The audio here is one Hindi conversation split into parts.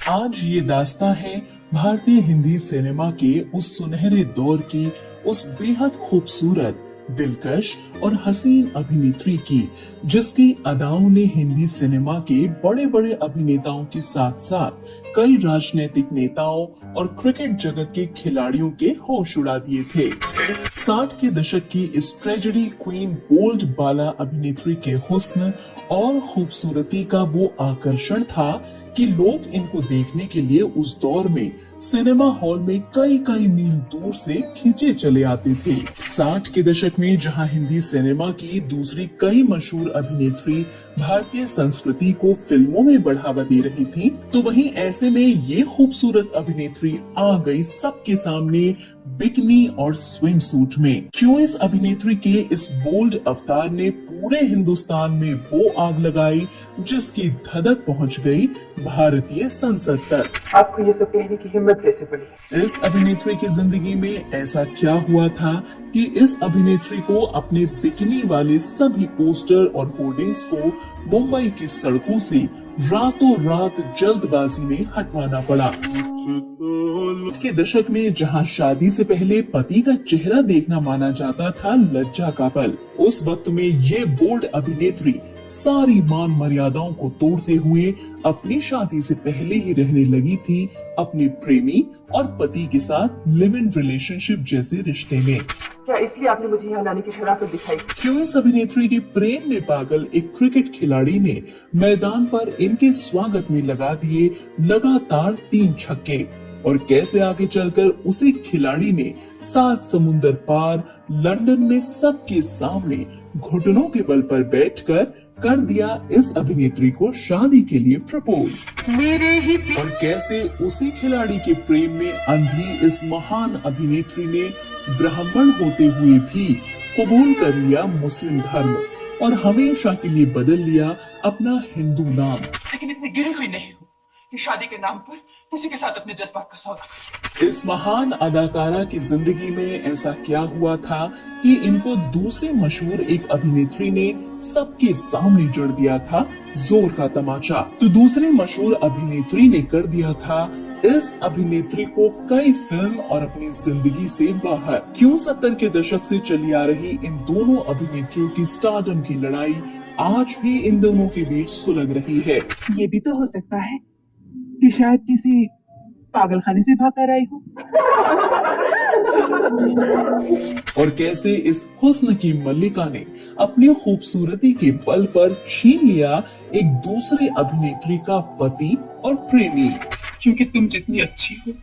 आज ये दास्तां है भारतीय हिंदी सिनेमा के उस सुनहरे दौर की, उस बेहद खूबसूरत, दिलकश और हसीन अभिनेत्री की, जिसकी अदाओं ने हिंदी सिनेमा के बड़े बड़े अभिनेताओं के साथ साथ कई राजनीतिक नेताओं और क्रिकेट जगत के खिलाड़ियों के होश उड़ा दिए थे। 60 के दशक की इस ट्रेजेडी क्वीन बोल्ड बाला अभिनेत्री के हुस्न और खूबसूरती का वो आकर्षण था कि लोग इनको देखने के लिए उस दौर में सिनेमा हॉल में कई कई मील दूर से खींचे चले आते थे। 60 के दशक में जहां हिंदी सिनेमा की दूसरी कई मशहूर अभिनेत्री भारतीय संस्कृति को फिल्मों में बढ़ावा दे रही थी, तो वहीं ऐसे में ये खूबसूरत अभिनेत्री आ गई सबके सामने बिकनी और स्विम सूट में। क्यों इस अभिनेत्री के इस बोल्ड अवतार ने पूरे हिंदुस्तान में वो आग लगाई जिसकी धधक पहुंच गई भारतीय संसद तक। आपको ये सब कहने की हिम्मत कैसे पड़ी? इस अभिनेत्री की जिंदगी में ऐसा क्या हुआ था कि इस अभिनेत्री को अपने बिकनी वाले सभी पोस्टर और होर्डिंग्स को मुंबई की सड़कों से रातों रात जल्दबाजी में हटवाना पड़ा। के दशक में जहां शादी से पहले पति का चेहरा देखना माना जाता था लज्जा का पल, उस वक्त में ये बोल्ड अभिनेत्री सारी मान मर्यादाओं को तोड़ते हुए अपनी शादी से पहले ही रहने लगी थी अपने प्रेमी और पति के साथ लिव इन रिलेशनशिप जैसे रिश्ते में। क्या इसलिए आपने मुझे यहाँ लाने की शराफत दिखाई? क्यों इस अभिनेत्री के प्रेम में पागल एक क्रिकेट खिलाड़ी ने मैदान पर इनके स्वागत में लगा दिए लगातार 3 छक्के, और कैसे आगे चलकर उसी खिलाड़ी ने 7 समुंदर पार लंदन में सबके सामने घुटनों के बल पर बैठकर कर दिया इस अभिनेत्री को शादी के लिए प्रपोज। और कैसे उसी खिलाड़ी के प्रेम में अंधी इस महान अभिनेत्री ने ब्राह्मण होते हुए भी कबूल कर लिया मुस्लिम धर्म और हमेशा के लिए बदल लिया अपना हिंदू नाम। लेकिन इतनी गिरी हुई नहीं हूँ कि शादी के नाम पर किसी के साथ अपने जज्बात का सौदा कर। इस महान अदाकारा की जिंदगी में ऐसा क्या हुआ था कि इनको दूसरे मशहूर एक अभिनेत्री ने सबके सामने जड़ दिया था जोर का तमाचा। तो दूसरी मशहूर अभिनेत्री ने कर दिया था इस अभिनेत्री को कई फिल्म और अपनी जिंदगी से बाहर। क्यों 70 के दशक से चली आ रही इन दोनों अभिनेत्रियों की स्टारडम की लड़ाई आज भी इन दोनों के बीच सुलग रही है। ये भी तो हो सकता है कि शायद किसी पागलखाने से भाग कर आई हूँ। और कैसे इस हुस्न की मल्लिका ने अपनी खूबसूरती के बल पर छीन लिया एक दूसरे अभिनेत्री का पति और प्रेमी। क्योंकि तुम जितनी अच्छी हो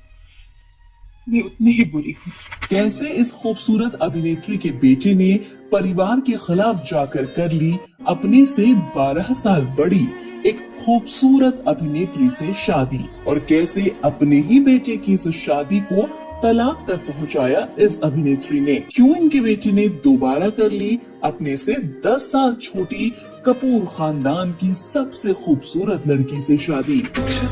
मैं उतनी ही बुरी हूँ। कैसे इस खूबसूरत अभिनेत्री के बेटे ने परिवार के खिलाफ जाकर कर ली अपने से 12 साल बड़ी एक खूबसूरत अभिनेत्री से शादी, और कैसे अपने ही बेटे की इस शादी को तलाक तक पहुंचाया इस अभिनेत्री ने। क्यों इनके बेटे ने दोबारा कर ली अपने से 10 साल छोटी कपूर खानदान की सबसे खूबसूरत लड़की से शादी।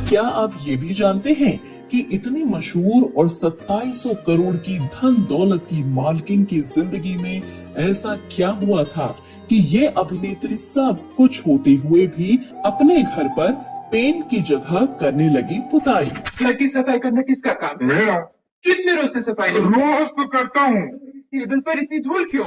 क्या आप ये भी जानते हैं कि इतनी मशहूर और 2700 करोड़ की धन दौलत की मालकिन की जिंदगी में ऐसा क्या हुआ था कि ये अभिनेत्री सब कुछ होते हुए भी अपने घर पर पेंट की जगह करने लगी पुताई। घर की सफाई करना किसका काम है? मेरा। कितने रोज से सफाई नहीं? रोज तो करता हूँ। टेबल पर इतनी धूल क्यों?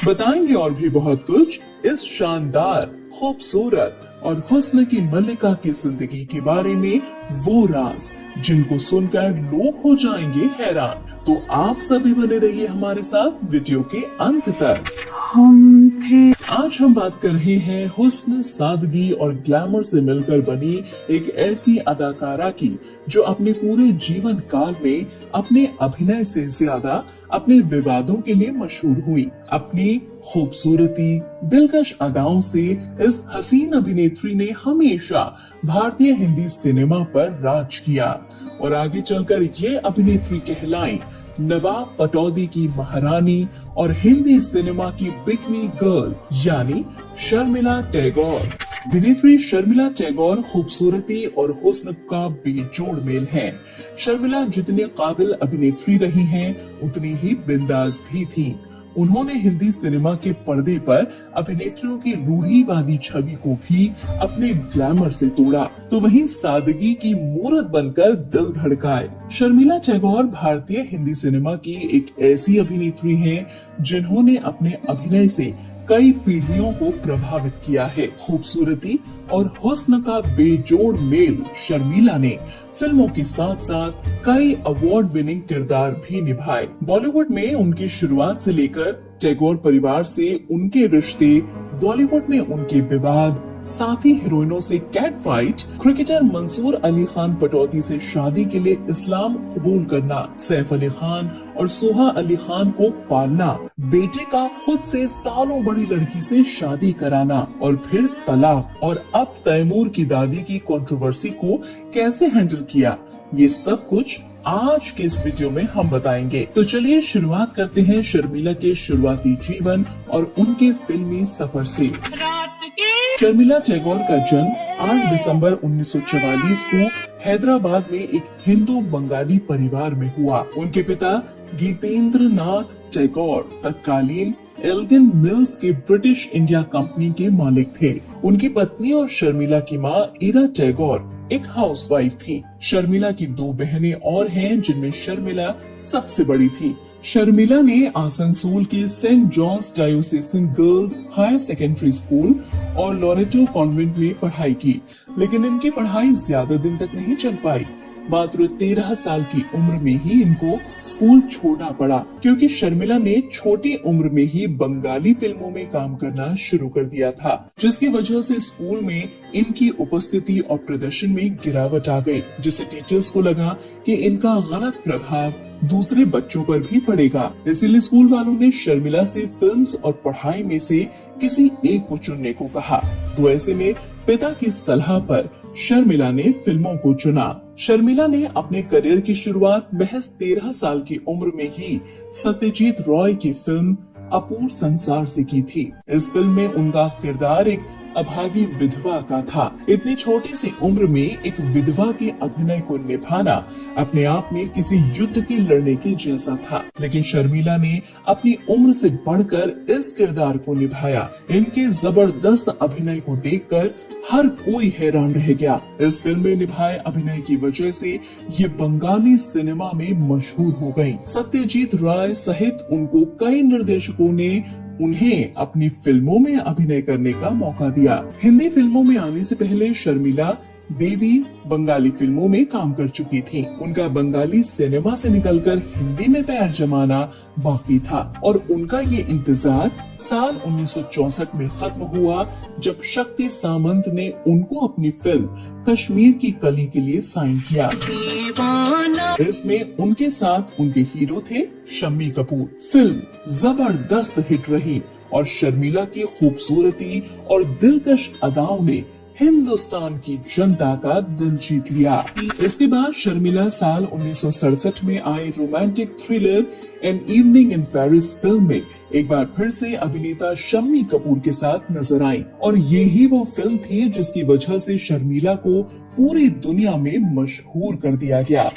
बताएंगे और भी बहुत कुछ इस शानदार, खूबसूरत और हुस्न की मल्लिका की जिंदगी के बारे में, वो राज जिनको सुनकर लोग हो जाएंगे हैरान। तो आप सभी बने रहिए हमारे साथ वीडियो के अंत तक। आज हम बात कर रहे हैं हुस्न, सादगी और ग्लैमर से मिलकर बनी एक ऐसी अदाकारा की जो अपने पूरे जीवन काल में अपने अभिनय से ज्यादा अपने विवादों के लिए मशहूर हुई। अपनी खूबसूरती, दिलकश अदाओं से इस हसीन अभिनेत्री ने हमेशा भारतीय हिंदी सिनेमा पर राज किया और आगे चलकर ये अभिनेत्री कहलाई नवाब पटौदी की महारानी और हिंदी सिनेमा की बिकनी गर्ल यानी शर्मिला टैगोर। अभिनेत्री शर्मिला टैगोर खूबसूरती और हुस्न का बेजोड़ मेल है। शर्मिला जितने काबिल अभिनेत्री रही हैं, उतनी ही बिंदास भी थी उन्होंने हिंदी सिनेमा के पर्दे पर अभिनेत्रियों की रूढ़िवादी छवि को भी अपने ग्लैमर से तोड़ा, तो वहीं सादगी की मूरत बनकर दिल धड़काए। शर्मिला टैगोर भारतीय हिंदी सिनेमा की एक ऐसी अभिनेत्री हैं जिन्होंने अपने अभिनय से कई पीढ़ियों को प्रभावित किया है। खूबसूरती और हुस्न का बेजोड़ मेल शर्मिला ने फिल्मों के साथ साथ कई अवार्ड विनिंग किरदार भी निभाए। बॉलीवुड में उनकी शुरुआत से लेकर टैगोर परिवार से उनके रिश्ते, बॉलीवुड में उनके विवाद, साथी हीरोइनों से cat fight, cricketer Mansoor Ali Khan Pataudi से शादी के लिए इस्लाम कबूल करना, सैफ अली खान और सोहा अली खान को पालना, बेटे का खुद से सालों बड़ी लड़की से शादी कराना और फिर तलाक, और अब तैमूर की दादी की कंट्रोवर्सी को कैसे हैंडल किया, ये सब कुछ आज के इस वीडियो में हम बताएंगे। तो चलिए शुरुआत करते हैं शर्मिला के शुरुआती जीवन और उनके फिल्मी सफर से। शर्मिला टैगोर का जन्म 8 दिसंबर 1944 को हैदराबाद में एक हिंदू बंगाली परिवार में हुआ। उनके पिता गीतेंद्र नाथ टैगोर तत्कालीन एल्गिन मिल्स के ब्रिटिश इंडिया कंपनी के मालिक थे। उनकी पत्नी और शर्मिला की मां इरा टैगोर एक हाउसवाइफ थी। शर्मिला की 2 बहनें और हैं जिनमें शर्मिला सबसे बड़ी थी। शर्मिला ने आसनसोल के Saint John's Diocesan Girls Higher Secondary School और लोरेटो कॉन्वेंट में पढ़ाई की, लेकिन इनकी पढ़ाई ज्यादा दिन तक नहीं चल पाई। मात्र 13 साल की उम्र में ही इनको स्कूल छोड़ना पड़ा, क्योंकि शर्मिला ने छोटी उम्र में ही बंगाली फिल्मों में काम करना शुरू कर दिया था, जिसकी वजह से स्कूल में इनकी उपस्थिति और प्रदर्शन में गिरावट आ गई, जिससे टीचर्स को लगा कि इनका गलत प्रभाव दूसरे बच्चों पर भी पड़ेगा। इसीलिए स्कूल वालों ने शर्मिला से फिल्म्स और पढ़ाई में से किसी एक को चुनने को कहा। तो ऐसे में पिता की सलाह पर शर्मिला ने फिल्मों को चुना। शर्मिला ने अपने करियर की शुरुआत महज 13 साल की उम्र में ही सत्यजीत रॉय की फिल्म अपूर्व संसार से की थी। इस फिल्म में उनका किरदार एक अभागी विधवा का था। इतनी छोटी सी उम्र में एक विधवा के अभिनय को निभाना अपने आप में किसी युद्ध के लड़ने के जैसा था, लेकिन शर्मिला ने अपनी उम्र से बढ़कर इस किरदार को निभाया। इनके जबरदस्त अभिनय को देखकर हर कोई हैरान रह गया। इस फिल्म में निभाए अभिनय की वजह से ये बंगाली सिनेमा में मशहूर हो गयी। सत्यजीत राय सहित उनको कई निर्देशकों ने उन्हें अपनी फिल्मों में अभिनय करने का मौका दिया। हिंदी फिल्मों में आने से पहले शर्मिला देवी बंगाली फिल्मों में काम कर चुकी थी। उनका बंगाली सिनेमा से निकलकर हिंदी में पैर जमाना बाकी था, और उनका ये इंतजार साल 1964 में खत्म हुआ, जब शक्ति सामंत ने उनको अपनी फिल्म कश्मीर की कली के लिए साइन किया। इसमें उनके साथ उनके हीरो थे शम्मी कपूर। फिल्म जबरदस्त हिट रही और शर्मिला की खूबसूरती और दिलकश अदाओं ने हिंदुस्तान की जनता का दिल जीत लिया। इसके बाद शर्मिला साल 1967 में आई romantic thriller An Evening in Paris film में एक बार फिर से अभिनेता शम्मी कपूर के साथ नजर आई, और ये ही वो फिल्म थी जिसकी वजह से शर्मिला को पूरी दुनिया में मशहूर कर दिया गया।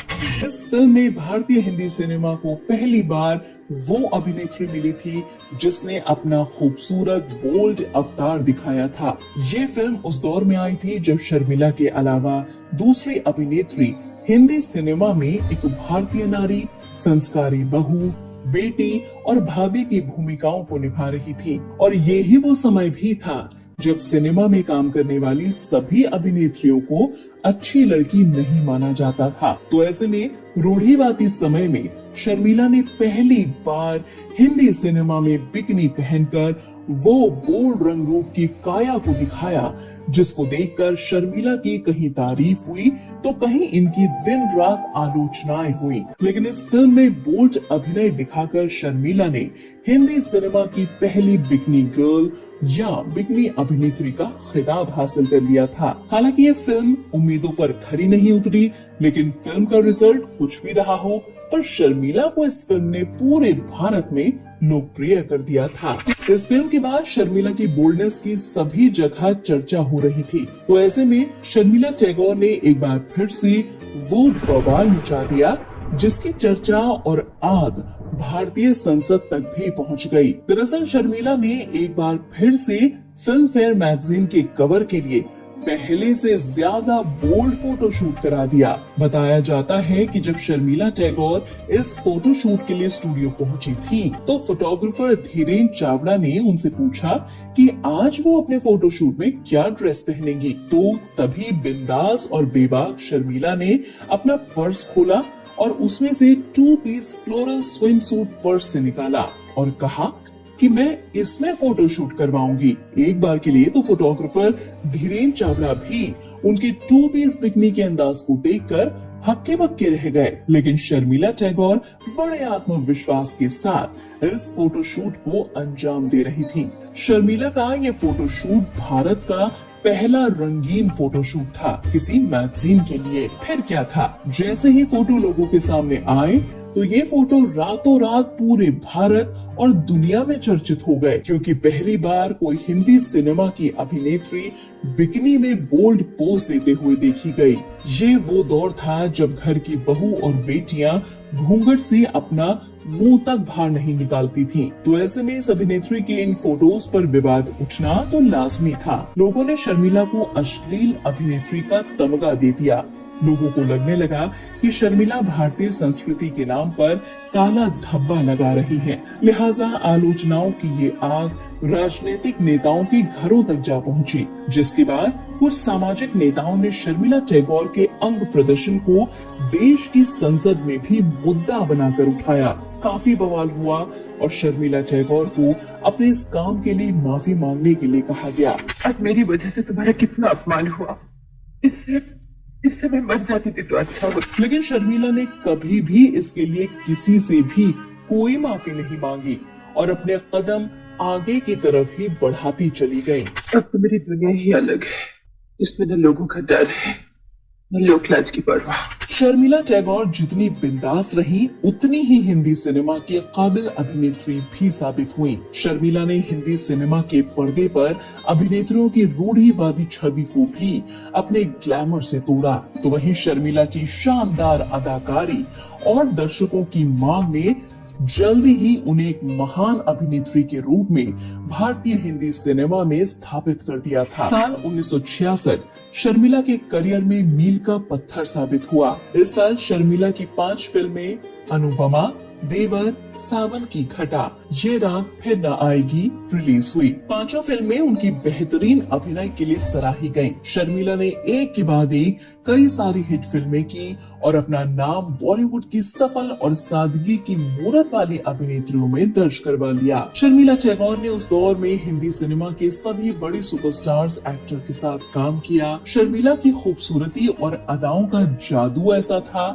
इस फिल्म में भारतीय हिंदी सिनेमा को पहली बार वो अभिनेत्री मिली थी जिसने अपना खूबसूरत बोल्ड अवतार दिखाया था। ये फिल्म उस दौर में आई थी जब शर्मिला के अलावा दूसरी अभिनेत्री हिंदी सिनेमा में एक भारतीय नारी, संस्कारी बहू, बेटी और भाभी की भूमिकाओं को निभा रही थी, और ये ही वो समय भी था जब सिनेमा में काम करने वाली सभी अभिनेत्रियों को अच्छी लड़की नहीं माना जाता था। तो ऐसे में रूढ़िवादी समय में शर्मिला ने पहली बार हिंदी सिनेमा में बिकनी पहनकर वो बोल्ड रंग रूप की काया को दिखाया, जिसको देखकर शर्मिला की कहीं तारीफ हुई तो कहीं इनकी दिन रात आलोचनाएं हुई। लेकिन इस फिल्म में बोल्ड अभिनय दिखाकर शर्मिला ने हिंदी सिनेमा की पहली बिकनी गर्ल या बिकनी अभिनेत्री का खिताब हासिल कर लिया था। हालांकि ये फिल्म उम्मीदों पर खरी नहीं उतरी, लेकिन फिल्म का रिजल्ट कुछ भी रहा हो, पर शर्मिला को इस फिल्म ने पूरे भारत में लोकप्रिय कर दिया था। इस फिल्म के बाद शर्मिला की बोल्डनेस की सभी जगह चर्चा हो रही थी, तो ऐसे में शर्मिला टैगोर ने एक बार फिर से वो बवाल मचा दिया जिसकी चर्चा और आग भारतीय संसद तक भी पहुंच गई। दरअसल शर्मिला ने एक बार फिर से फिल्म फेयर मैगजीन के कवर के लिए पहले से ज्यादा बोल्ड फोटोशूट करा दिया। बताया जाता है कि जब शर्मिला टैगोर इस फोटोशूट के लिए स्टूडियो पहुंची थी तो फोटोग्राफर धीरेन्द्र चावड़ा ने उनसे पूछा कि आज वो अपने फोटोशूट में क्या ड्रेस पहनेंगी। तो तभी बिंदास और बेबाक शर्मिला ने अपना पर्स खोला और उसमें से 2 piece floral swimsuit purse से निकाला और कहा कि मैं इसमें फोटोशूट करवाऊंगी। एक बार के लिए तो फोटोग्राफर धीरेन्द्र चावड़ा भी उनके 2 पीस बिकनी के अंदाज को देखकर हक्के बक्के रह गए। लेकिन शर्मिला टैगोर बड़े आत्मविश्वास के साथ इस फोटोशूट को अंजाम दे रही थी। शर्मिला का ये फोटोशूट भारत का पहला रंगीन फोटोशूट था किसी मैगजीन के लिए। फिर क्या था, जैसे ही फोटो लोगों के सामने आए तो ये फोटो रातों रात पूरे भारत और दुनिया में चर्चित हो गए, क्योंकि पहली बार कोई हिंदी सिनेमा की अभिनेत्री बिकिनी में बोल्ड पोज देते हुए देखी गई। ये वो दौर था जब घर की बहू और बेटियां घूंघट से अपना मुंह तक बाहर नहीं निकालती थीं। तो ऐसे में इस अभिनेत्री के इन फोटोज पर विवाद उठना तो लाजमी था। लोगों ने शर्मिला को अश्लील अभिनेत्री का तमगा दे दिया। लोगों को लगने लगा कि शर्मिला भारतीय संस्कृति के नाम पर काला धब्बा लगा रही हैं। लिहाजा आलोचनाओं की ये आग राजनीतिक नेताओं के घरों तक जा पहुंची, जिसके बाद कुछ सामाजिक नेताओं ने शर्मिला टैगोर के अंग प्रदर्शन को देश की संसद में भी मुद्दा बनाकर उठाया। काफी बवाल हुआ और शर्मिला टैगोर को अपने इस काम के लिए माफी मांगने के लिए कहा गया। आज मेरी वजह से तुम्हारा कितना अपमान हुआ, इससे मैं मर जाती थी तो अच्छा होता। लेकिन शर्मिला ने कभी भी इसके लिए किसी से भी कोई माफी नहीं मांगी और अपने कदम आगे की तरफ ही बढ़ाती चली गई। अब तो मेरी दुनिया ही अलग है, जिसमें न लोगों का डर है न लोक लाज की परवाह। शर्मिला टैगोर जितनी बिंदास रही उतनी ही हिंदी सिनेमा की काबिल अभिनेत्री भी साबित हुई। शर्मिला ने हिंदी सिनेमा के पर्दे पर अभिनेत्रियों की रूढ़िवादी छवि को भी अपने ग्लैमर से तोड़ा। तो वहीं शर्मिला की शानदार अदाकारी और दर्शकों की मांग ने जल्दी ही उन्हें एक महान अभिनेत्री के रूप में भारतीय हिंदी सिनेमा में स्थापित कर दिया था। साल 1966 शर्मिला के करियर में मील का पत्थर साबित हुआ। इस साल शर्मिला की 5 फिल्में अनुपमा, देवर, सावन की घटा, ये रात फिर न आएगी रिलीज हुई। 5 फिल्में उनकी बेहतरीन अभिनय के लिए सराही गईं। शर्मिला ने एक के बाद एक कई सारी हिट फिल्में की और अपना नाम बॉलीवुड की सफल और सादगी की मूरत वाली अभिनेत्रियों में दर्ज करवा लिया। शर्मिला टैगोर ने उस दौर में हिंदी सिनेमा के सभी बड़े सुपरस्टार्स एक्टर के साथ काम किया। शर्मिला की खूबसूरती और अदाओं का जादू ऐसा था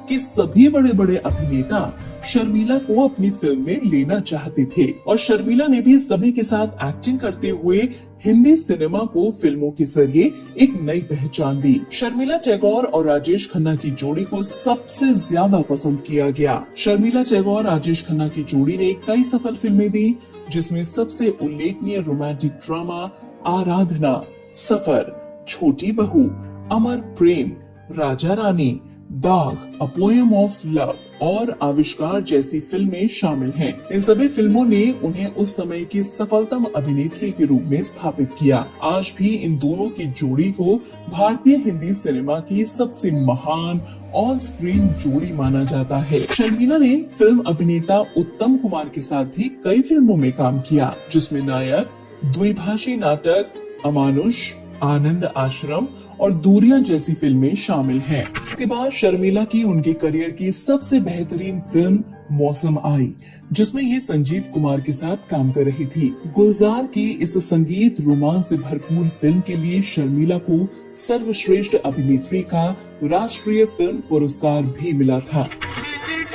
कि सभी बड़े बड़े अभिनेता शर्मिला को अपनी फिल्म में लेना चाहते थे और शर्मिला ने भी सभी के साथ एक्टिंग करते हुए हिंदी सिनेमा को फिल्मों के जरिए एक नई पहचान दी। शर्मिला टैगोर और राजेश खन्ना की जोड़ी को सबसे ज्यादा पसंद किया गया। शर्मिला टैगोर राजेश खन्ना की जोड़ी ने कई सफल फिल्में दी, जिसमें सबसे उल्लेखनीय रोमांटिक ड्रामा आराधना, सफर, छोटी बहू, अमर प्रेम, राजा रानी, दाग, अ पोएम ऑफ लव और आविष्कार जैसी फिल्में शामिल हैं। इन सभी फिल्मों ने उन्हें उस समय की सफलतम अभिनेत्री के रूप में स्थापित किया। आज भी इन दोनों की जोड़ी को भारतीय हिंदी सिनेमा की सबसे महान ऑन स्क्रीन जोड़ी माना जाता है। शर्मिला ने फिल्म अभिनेता उत्तम कुमार के साथ भी कई फिल्मों में काम किया, जिसमें नायक, द्विभाषी नाटक, अमानुष, आनंद आश्रम और दूरियां जैसी फिल्में शामिल हैं। इसके बाद शर्मिला की उनके करियर की सबसे बेहतरीन फिल्म मौसम आई, जिसमें ये संजीव कुमार के साथ काम कर रही थी। गुलजार की इस संगीत रोमांस से भरपूर फिल्म के लिए शर्मिला को सर्वश्रेष्ठ अभिनेत्री का राष्ट्रीय फिल्म पुरस्कार भी मिला था।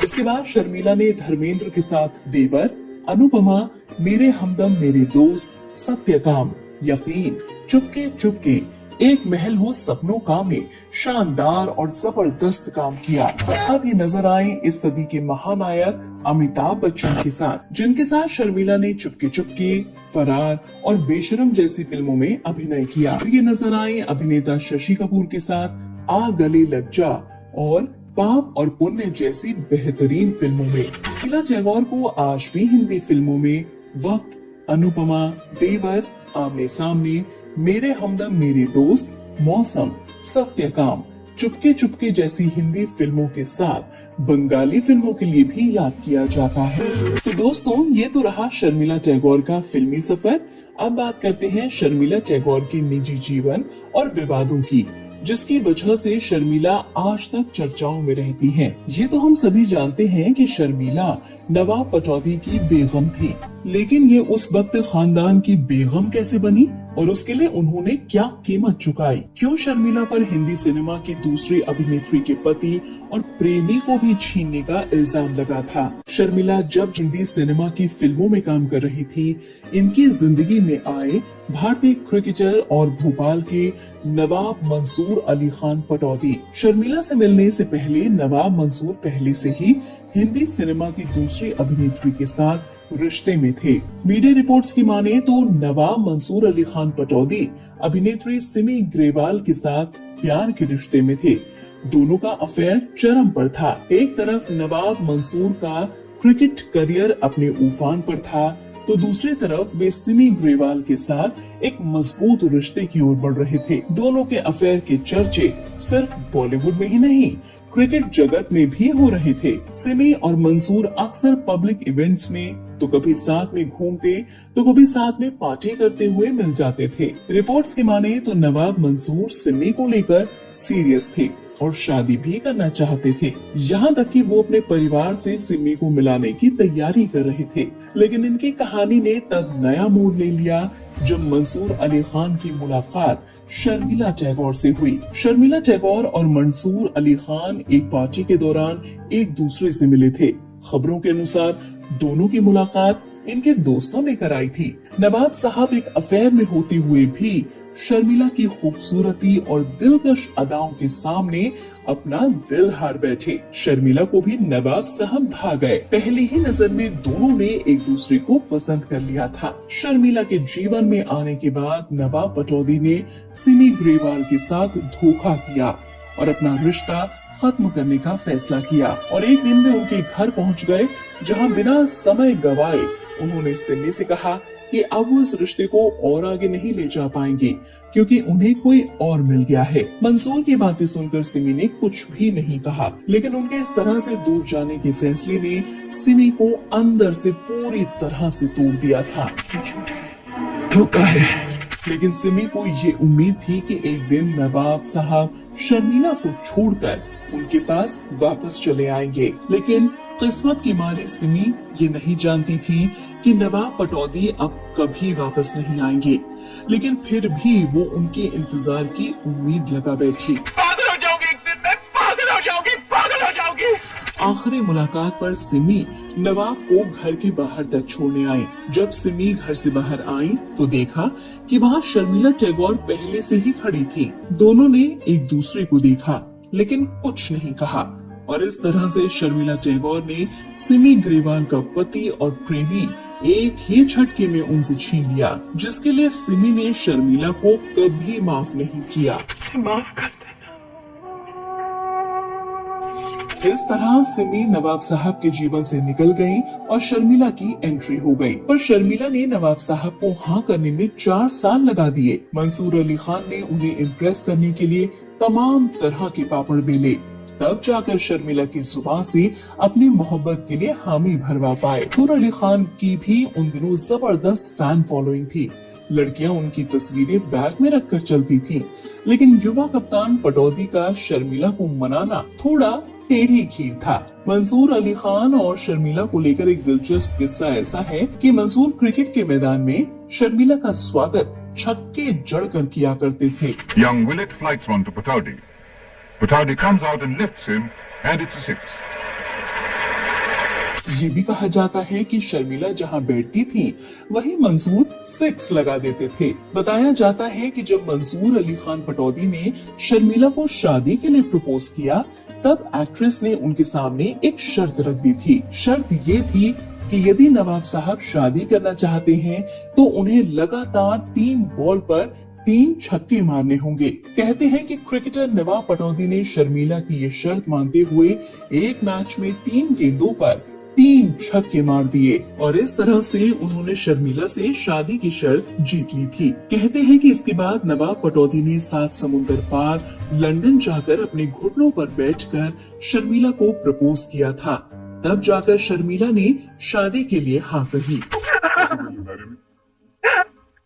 इसके बाद शर्मिला ने धर्मेंद्र के साथ देवर, अनुपमा, मेरे हमदम मेरे दोस्त, सत्यकाम, यकीन, चुपके चुपके, एक महल हो सपनों का में शानदार और जबरदस्त काम किया। अब ये नजर आए इस सदी के महानायक अमिताभ बच्चन के साथ, जिनके साथ शर्मिला ने चुपके चुपके, फरार और बेशरम जैसी फिल्मों में अभिनय किया। ये नजर आए अभिनेता शशि कपूर के साथ आ गले लग जा और पाप और पुण्य जैसी बेहतरीन फिल्मों में। शर्मिला टैगोर को आज भी हिंदी फिल्मों में वक्त, अनुपमा, देवर, आमने सामने, मेरे हमदम मेरे दोस्त, मौसम, सत्यकाम, चुपके चुपके जैसी हिंदी फिल्मों के साथ बंगाली फिल्मों के लिए भी याद किया जाता है। तो दोस्तों, ये तो रहा शर्मिला टैगोर का फिल्मी सफर। अब बात करते हैं शर्मिला टैगोर के निजी जीवन और विवादों की, जिसकी वजह से शर्मिला आज तक चर्चाओं में रहती हैं। ये तो हम सभी जानते हैं कि शर्मिला नवाब पटौदी की बेगम थी, लेकिन ये उस वक्त खानदान की बेगम कैसे बनी और उसके लिए उन्होंने क्या कीमत चुकाई? क्यों शर्मिला पर हिंदी सिनेमा की दूसरी अभिनेत्री के पति और प्रेमी को भी छीनने का इल्जाम लगा था? शर्मिला जब हिंदी सिनेमा की फिल्मों में काम कर रही थी, इनकी जिंदगी में आए भारतीय क्रिकेटर और भोपाल के नवाब मंसूर अली खान पटौदी। शर्मिला से मिलने से पहले नवाब मंसूर पहले से ही हिंदी सिनेमा की दूसरी अभिनेत्री के साथ रिश्ते में थे। मीडिया रिपोर्ट्स की माने तो नवाब मंसूर अली खान पटौदी अभिनेत्री सिमी ग्रेवाल के साथ प्यार के रिश्ते में थे। दोनों का अफेयर चरम पर था। एक तरफ नवाब मंसूर का क्रिकेट करियर अपने उफान पर था, तो दूसरी तरफ वे सिमी ग्रेवाल के साथ एक मजबूत रिश्ते की ओर बढ़ रहे थे। दोनों के अफेयर के चर्चे सिर्फ बॉलीवुड में ही नहीं, क्रिकेट जगत में भी हो रहे थे। सिमी और मंसूर अक्सर पब्लिक इवेंट्स में तो कभी साथ में घूमते तो कभी साथ में पार्टी करते हुए मिल जाते थे। रिपोर्ट्स की माने तो नवाब मंसूर सिमी को लेकर सीरियस थे और शादी भी करना चाहते थे। यहाँ तक कि वो अपने परिवार से सिमी को मिलाने की तैयारी कर रहे थे। लेकिन इनकी कहानी ने तब नया मोड़ ले लिया जब मंसूर अली खान की मुलाकात शर्मिला टैगोर से हुई। शर्मिला टैगोर और मंसूर अली खान एक पार्टी के दौरान एक दूसरे से मिले थे। खबरों के अनुसार दोनों की मुलाकात इनके दोस्तों ने कराई थी। नवाब साहब एक अफेयर में होते हुए भी शर्मिला की खूबसूरती और दिलकश अदाओं के सामने अपना दिल हार बैठे। शर्मिला को भी नवाब साहब भा गए। पहली ही नजर में दोनों ने एक दूसरे को पसंद कर लिया था। शर्मिला के जीवन में आने के बाद नवाब पटौदी ने सिमी ग्रेवाल के साथ धोखा किया और अपना रिश्ता खत्म करने का फैसला किया और एक दिन में उनके घर पहुंच गए, जहां बिना समय गवाए उन्होंने सिमी से कहा कि अब वो इस रिश्ते को और आगे नहीं ले जा पाएंगे क्योंकि उन्हें कोई और मिल गया है। मंसूर की बातें सुनकर सिमी ने कुछ भी नहीं कहा, लेकिन उनके इस तरह से दूर जाने के फैसले ने सिमी को अंदर से पूरी तरह से तोड़ दिया था। धोखा है। लेकिन सिमी को ये उम्मीद थी कि एक दिन नवाब साहब शर्मिला को छोड़कर उनके पास वापस चले आएंगे। लेकिन किस्मत की मारी सिमी ये नहीं जानती थी कि नवाब पटौदी अब कभी वापस नहीं आएंगे, लेकिन फिर भी वो उनके इंतजार की उम्मीद लगा बैठी। पागल हो जाओगी एक दिन, मैं पागल हो जाऊंगी, पागल हो जाऊंगी। आखिरी मुलाकात पर सिमी नवाब को घर के बाहर तक छोड़ने आई। जब सिमी घर से बाहर आई तो देखा कि वहाँ शर्मिला टैगोर पहले से ही खड़ी थी। दोनों ने एक दूसरे को देखा लेकिन कुछ नहीं कहा और इस तरह से शर्मिला टैगोर ने सिमी ग्रेवाल का पति और प्रेमी एक ही झटके में उनसे छीन लिया, जिसके लिए सिमी ने शर्मिला को कभी माफ नहीं किया। माफ कर देना। इस तरह सिमी नवाब साहब के जीवन से निकल गई और शर्मिला की एंट्री हो गई। पर शर्मिला ने नवाब साहब को हाँ करने में 4 साल लगा दिए। मंसूर अली खान ने उन्हें इम्प्रेस करने के लिए तमाम तरह के पापड़ बेले, तब जाकर शर्मिला की जुबान से अपनी मोहब्बत के लिए हामी भरवा पाए। मंसूर अली खान की भी उन दिनों जबरदस्त फैन फॉलोइंग थी। लड़कियां उनकी तस्वीरें बैग में रखकर चलती थीं। लेकिन युवा कप्तान पटौदी का शर्मिला को मनाना थोड़ा टेढ़ी खीर था। मंसूर अली खान और शर्मिला को लेकर एक दिलचस्प किस्सा ऐसा है कि मंसूर क्रिकेट के मैदान में शर्मिला का स्वागत छक्के जड़कर किया करते थे। Young Willett flights one to Pataudi. Pataudi comes out and lifts him, and it's a 6. ये भी कहा जाता है कि शर्मिला जहां बैठती थी वहीं मंसूर 6 लगा देते थे। बताया जाता है कि जब मंसूर अली खान पटौदी ने शर्मिला को शादी के लिए प्रपोज किया, तब एक्ट्रेस ने उनके सामने एक शर्त रख दी थी। शर्त ये थी कि यदि नवाब साहब शादी करना चाहते हैं तो उन्हें लगातार 3 बॉल पर 3 छक्के मारने होंगे। कहते हैं कि क्रिकेटर नवाब पटौदी ने शर्मिला की ये शर्त मानते हुए एक मैच में 3 गेंदों पर 3 छक्के मार दिए और इस तरह से उन्होंने शर्मिला से शादी की शर्त जीत ली थी। कहते हैं कि इसके बाद नवाब पटौदी ने 7 समुंदर पार लंदन जाकर अपने घुटनों पर बैठकर शर्मिला को प्रपोज किया था। तब जाकर शर्मिला ने शादी के लिए हाँ कही।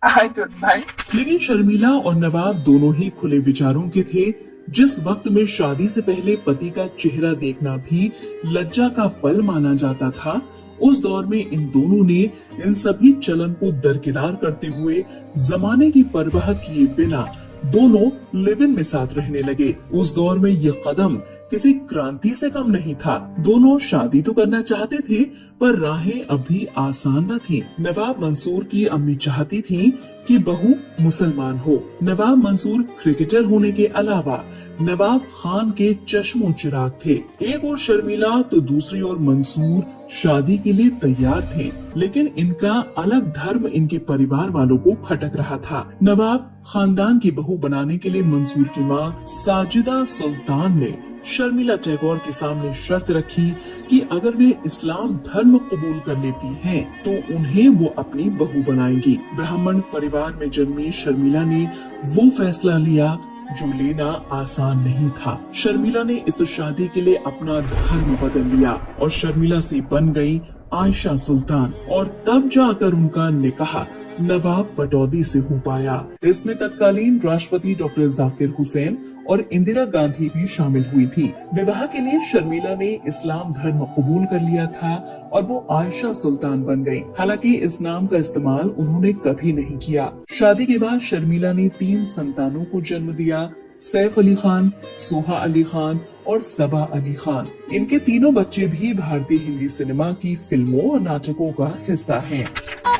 I don't mind. लेकिन शर्मिला और नवाब दोनों ही खुले विचारों के थे। जिस वक्त में शादी से पहले पति का चेहरा देखना भी लज्जा का पल माना जाता था, उस दौर में इन दोनों ने इन सभी चलन को दरकिनार करते हुए जमाने की परवाह किए बिना दोनों लिव इन में साथ रहने लगे। उस दौर में ये कदम किसी क्रांति से कम नहीं था। दोनों शादी तो करना चाहते थे पर राहें अभी आसान न थी। नवाब मंसूर की अम्मी चाहती थी कि बहू मुसलमान हो। नवाब मंसूर क्रिकेटर होने के अलावा नवाब खान के चश्मो चिराग थे। एक और शर्मिला तो दूसरी ओर मंसूर शादी के लिए तैयार थे, लेकिन इनका अलग धर्म इनके परिवार वालों को खटक रहा था। नवाब खानदान की बहू बनाने के लिए मंसूर की मां साजिदा सुल्तान ने शर्मिला टैगोर के सामने शर्त रखी कि अगर वे इस्लाम धर्म कबूल कर लेती हैं, तो उन्हें वो अपनी बहू बनाएंगी। ब्राह्मण परिवार में जन्मी शर्मिला ने वो फैसला लिया जो लेना आसान नहीं था। शर्मिला ने इस शादी के लिए अपना धर्म बदल लिया और शर्मिला से बन गई आयशा सुल्तान और तब जाकर उनका निकाह नवाब पटौदी से हो पाया। इसमें तत्कालीन राष्ट्रपति डॉक्टर जाकिर हुसैन और इंदिरा गांधी भी शामिल हुई थी। विवाह के लिए शर्मिला ने इस्लाम धर्म कबूल कर लिया था और वो आयशा सुल्तान बन गई। हालांकि इस नाम का इस्तेमाल उन्होंने कभी नहीं किया। शादी के बाद शर्मिला ने 3 संतानों को जन्म दिया, सैफ अली खान, सोहा अली खान और सबा अली खान। इनके तीनों बच्चे भी भारतीय हिंदी सिनेमा की फिल्मों और नाटकों का हिस्सा हैं।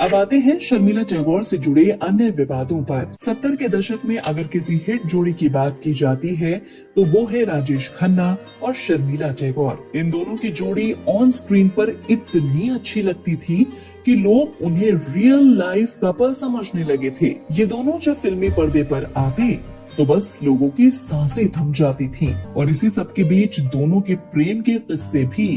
अब आते हैं शर्मिला टैगोर से जुड़े अन्य विवादों पर। 70 के दशक में अगर किसी हिट जोड़ी की बात की जाती है तो वो है राजेश खन्ना और शर्मिला टैगोर। इन दोनों की जोड़ी ऑन स्क्रीन पर इतनी अच्छी लगती थी कि लोग उन्हें रियल लाइफ कपल समझने लगे थे। ये दोनों जब फिल्मी पर्दे पर आते तो बस लोगों की सांसें थम जाती थीं और इसी सब के बीच दोनों के प्रेम के किस्से भी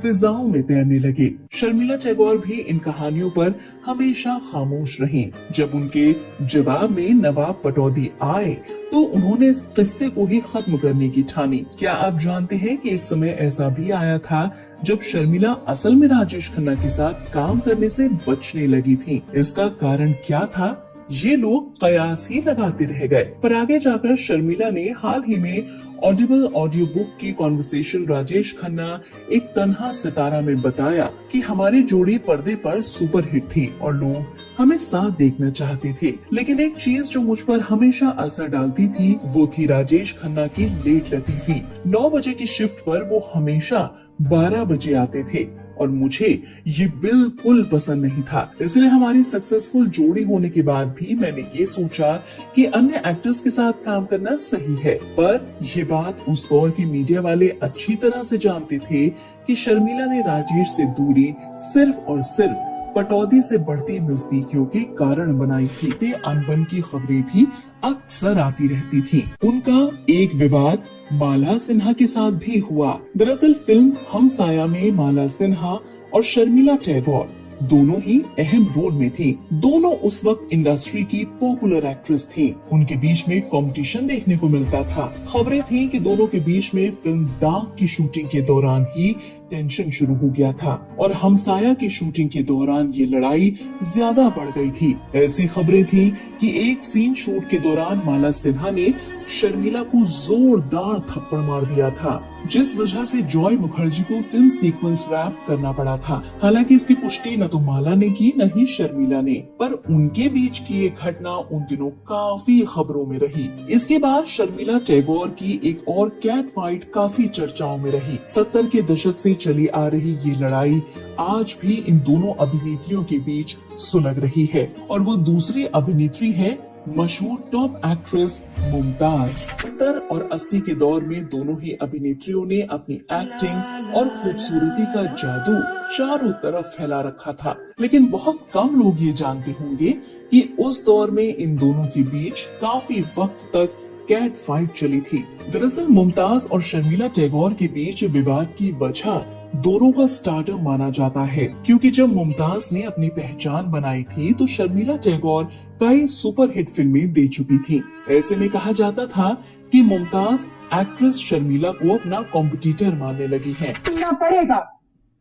फिजाओं में तैरने लगे। शर्मिला टैगोर भी इन कहानियों पर हमेशा खामोश रहीं। जब उनके जवाब में नवाब पटौदी आए तो उन्होंने इस किस्से को ही खत्म करने की ठानी। क्या आप जानते हैं कि एक समय ऐसा भी आया था जब शर्मिला असल में राजेश खन्ना के साथ काम करने से बचने लगी थी? इसका कारण क्या था ये लोग कयास ही लगाते रह गए। पर आगे जाकर शर्मिला ने हाल ही में ऑडिबल ऑडियो बुक की कॉन्वर्सेशन राजेश खन्ना एक तन्हा सितारा में बताया कि हमारी जोड़ी पर्दे पर सुपर हिट थी और लोग हमें साथ देखना चाहते थे, लेकिन एक चीज जो मुझ पर हमेशा असर डालती थी वो थी राजेश खन्ना की लेट लतीफी। 9 बजे की शिफ्ट पर वो हमेशा 12 बजे आते थे और मुझे ये बिल्कुल पसंद नहीं था। इसलिए हमारी सक्सेसफुल जोड़ी होने के बाद भी मैंने ये सोचा कि अन्य एक्टर्स के साथ काम करना सही है। पर ये बात उस दौर के मीडिया वाले अच्छी तरह से जानते थे कि शर्मिला ने राजेश से दूरी सिर्फ और सिर्फ पटौदी से बढ़ती नजदीकियों के कारण बनाई थी। अनबन की खबरें भी अक्सर आती रहती थी। उनका एक विवाद माला सिन्हा के साथ भी हुआ। दरअसल फिल्म हम साया में माला सिन्हा और शर्मिला टैगोर दोनों ही अहम रोल में थी। दोनों उस वक्त इंडस्ट्री की पॉपुलर एक्ट्रेस थी। उनके बीच में कंपटीशन देखने को मिलता था। खबरें थी कि दोनों के बीच में फिल्म दाग की शूटिंग के दौरान ही टेंशन शुरू हो गया था और हमसाया की शूटिंग के दौरान ये लड़ाई ज्यादा बढ़ गई थी। ऐसी खबरें थी कि एक सीन शूट के दौरान माला सिन्हा ने शर्मिला को जोरदार थप्पड़ मार दिया था, जिस वजह से जॉय मुखर्जी को फिल्म सीक्वेंस रैप करना पड़ा था। हालांकि इसकी पुष्टि न तो माला ने की न ही शर्मिला ने, पर उनके बीच की ये घटना उन दिनों काफी खबरों में रही। इसके बाद शर्मिला टैगोर की एक और कैट फाइट काफी चर्चाओं में रही। 70 के दशक से चली आ रही ये लड़ाई आज भी इन दोनों अभिनेत्रियों के बीच सुलग रही है और वो दूसरी अभिनेत्री है मशहूर टॉप एक्ट्रेस मुमताज। 70 और 80 के दौर में दोनों ही अभिनेत्रियों ने अपनी एक्टिंग और खूबसूरती का जादू चारों तरफ फैला रखा था, लेकिन बहुत कम लोग ये जानते होंगे कि उस दौर में इन दोनों के बीच काफी वक्त तक कैट फाइट चली थी। दरअसल मुमताज और शर्मिला टैगोर के बीच विवाद की वजह दोनों का स्टारडम माना जाता है, क्योंकि जब मुमताज ने अपनी पहचान बनाई थी तो शर्मिला टैगोर कई सुपरहिट फिल्में दे चुकी थी। ऐसे में कहा जाता था कि मुमताज एक्ट्रेस शर्मिला को अपना कॉम्पिटिटर मानने लगी है। सुनना पड़ेगा,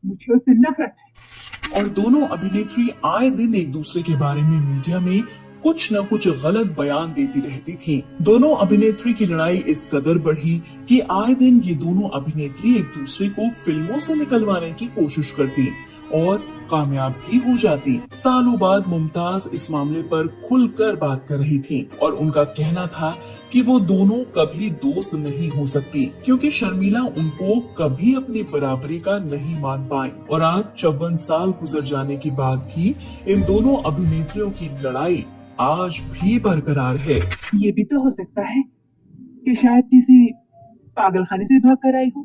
मुझे उससे नफरत है। और दोनों अभिनेत्री आए दिन एक दूसरे के बारे में मीडिया में कुछ न कुछ गलत बयान देती रहती थी। दोनों अभिनेत्री की लड़ाई इस कदर बढ़ी कि आए दिन ये दोनों अभिनेत्री एक दूसरे को फिल्मों से निकलवाने की कोशिश करती और कामयाब भी हो जाती। सालों बाद मुमताज इस मामले पर खुलकर बात कर रही थी और उनका कहना था कि वो दोनों कभी दोस्त नहीं हो सकती, क्योंकि शर्मिला उनको कभी अपनी बराबरी का नहीं मान पाई। और आज 54 साल गुजर जाने के बाद भी इन दोनों अभिनेत्रियों की लड़ाई आज भी बरकरार है। ये भी तो हो सकता है कि शायद किसी पागलखाने से भाग कर आई हो।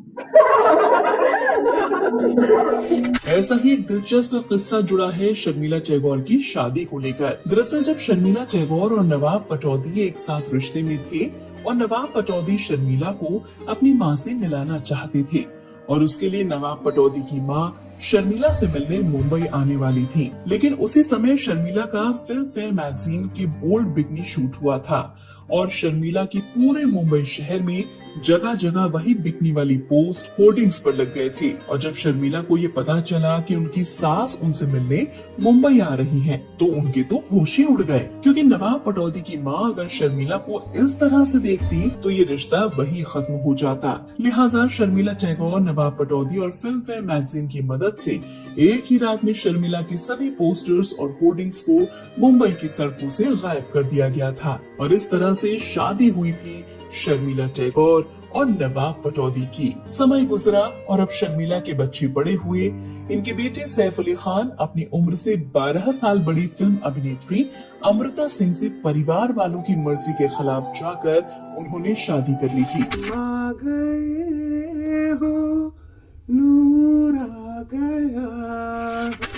ऐसा ही एक दिलचस्प किस्सा जुड़ा है शर्मिला टैगोर की शादी को लेकर। दरअसल जब शर्मिला टैगोर और नवाब पटौदी एक साथ रिश्ते में थे और नवाब पटौदी शर्मिला को अपनी माँ से मिलाना चाहते थे और उसके लिए नवाब पटौदी की माँ शर्मिला से मिलने मुंबई आने वाली थी, लेकिन उसी समय शर्मिला का फिल्म फेयर मैगजीन के बोल्ड बिकनी शूट हुआ था और शर्मिला की पूरे मुंबई शहर में जगह जगह वही बिकनी वाली पोस्ट होर्डिंग्स पर लग गए थे। और जब शर्मिला को ये पता चला कि उनकी सास उनसे मिलने मुंबई आ रही है तो उनके तो होश ही उड़ गए, क्योंकि नवाब पटौदी की माँ अगर शर्मिला को इस तरह से देखती तो ये रिश्ता वही खत्म हो जाता। लिहाजा शर्मिला टैगोर, नवाब पटौदी और फिल्म फेयर मैगजीन की मदद से एक ही रात में शर्मिला के सभी पोस्टर्स और होर्डिंग्स को मुंबई की सड़कों से गायब कर दिया गया था और इस तरह से शादी हुई थी शर्मिला टैगोर और नवाब पटौदी की। समय गुजरा और अब शर्मिला के बच्चे बड़े हुए। इनके बेटे सैफ अली खान अपनी उम्र से 12 साल बड़ी फिल्म अभिनेत्री अमृता सिंह से परिवार वालों की मर्जी के खिलाफ जाकर उन्होंने शादी कर ली थी। आ गए हो, नूर आ गया।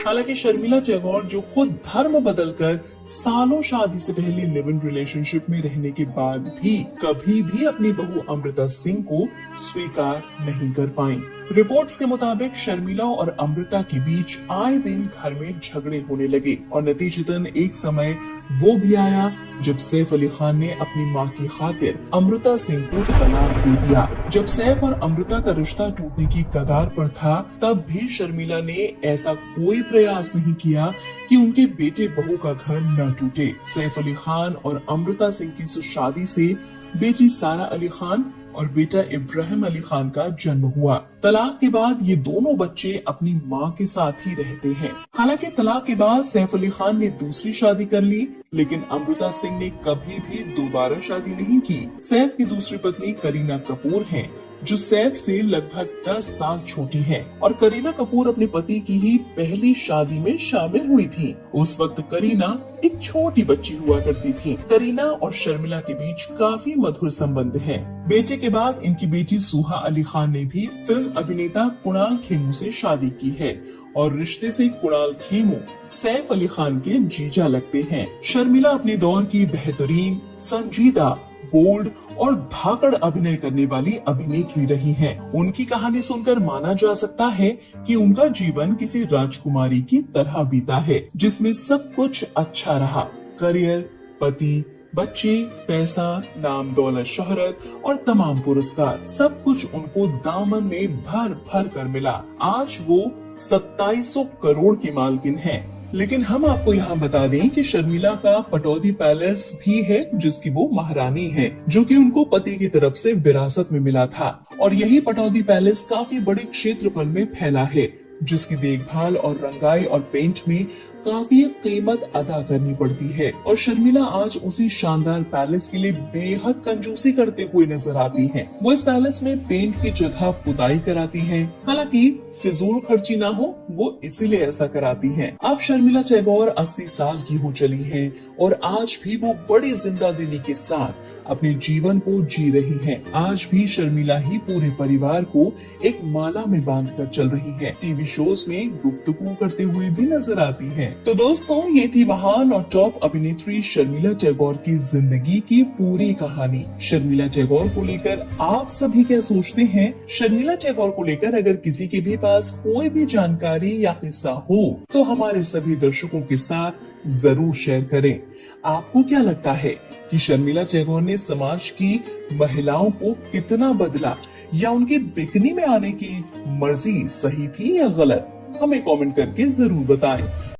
हालांकि शर्मिला टैगोर जो खुद धर्म बदलकर सालों शादी से पहले लिव इन रिलेशनशिप में रहने के बाद भी कभी भी अपनी बहू अमृता सिंह को स्वीकार नहीं कर पाई। रिपोर्ट्स के मुताबिक शर्मिला और अमृता के बीच आए दिन घर में झगड़े होने लगे और नतीजतन एक समय वो भी आया जब सैफ अली खान ने अपनी मां की खातिर अमृता सिंह को तलाक दे दिया। जब सैफ और अमृता का रिश्ता टूटने की कगार पर था तब भी शर्मिला ने ऐसा कोई प्रयास नहीं किया कि उनके बेटे बहू का घर न टूटे। सैफ अली खान और अमृता सिंह की इस शादी से बेटी सारा अली खान और बेटा इब्राहिम अली खान का जन्म हुआ। तलाक के बाद ये दोनों बच्चे अपनी मां के साथ ही रहते हैं। हालांकि तलाक के बाद सैफ अली खान ने दूसरी शादी कर ली, लेकिन अमृता सिंह ने कभी भी दोबारा शादी नहीं की। सैफ की दूसरी पत्नी करीना कपूर हैं, जो सैफ से लगभग 10 साल छोटी है और करीना कपूर अपने पति की ही पहली शादी में शामिल हुई थी। उस वक्त करीना एक छोटी बच्ची हुआ करती थी। करीना और शर्मिला के बीच काफी मधुर संबंध है। बेटे के बाद इनकी बेटी सुहा अली खान ने भी फिल्म अभिनेता कुणाल खेमू से शादी की है और रिश्ते से कुणाल खेमू सैफ अली खान के जीजा लगते हैं। शर्मिला अपने दौर की बेहतरीन, संजीदा, बोल्ड और धाकड़ अभिनय करने वाली अभिनेत्री रही हैं। उनकी कहानी सुनकर माना जा सकता है कि उनका जीवन किसी राजकुमारी की तरह बीता है, जिसमें सब कुछ अच्छा रहा। करियर, पति, बच्चे, पैसा, नाम, दौलत, शोहरत और तमाम पुरस्कार, सब कुछ उनको दामन में भर भर कर मिला। आज वो 2700 करोड़ की मालकिन है। लेकिन हम आपको यहाँ बता दें कि शर्मिला का पटौदी पैलेस भी है, जिसकी वो महारानी है, जो कि उनको पति की तरफ से विरासत में मिला था। और यही पटौदी पैलेस काफी बड़े क्षेत्रफल में फैला है, जिसकी देखभाल और रंगाई और पेंट में काफी कीमत अदा करनी पड़ती है और शर्मिला आज उसी शानदार पैलेस के लिए बेहद कंजूसी करते हुए नजर आती हैं। वो इस पैलेस में पेंट की जगह पुताई कराती हैं। हालांकि फिजूल खर्ची ना हो वो इसीलिए ऐसा कराती हैं। अब शर्मिला टैगोर 80 साल की हो चली हैं और आज भी वो बड़ी जिंदा दिली के साथ अपने जीवन को जी रही हैं। आज भी शर्मिला ही पूरे परिवार को एक माला में बांधकर चल रही है। टीवी शोज में गुफ्तगू करते हुए भी नजर आती है। तो दोस्तों, ये थी महान और टॉप अभिनेत्री शर्मिला टैगोर की जिंदगी की पूरी कहानी। शर्मिला टैगोर को लेकर आप सभी क्या सोचते हैं? शर्मिला टैगोर को लेकर अगर किसी के भी पास कोई भी जानकारी या किस्सा हो तो हमारे सभी दर्शकों के साथ जरूर शेयर करें। आपको क्या लगता है कि शर्मिला टैगोर ने समाज की महिलाओं को कितना बदला या उनकी बिकनी में आने की मर्जी सही थी या गलत? हमें कमेंट करके जरूर बताएं।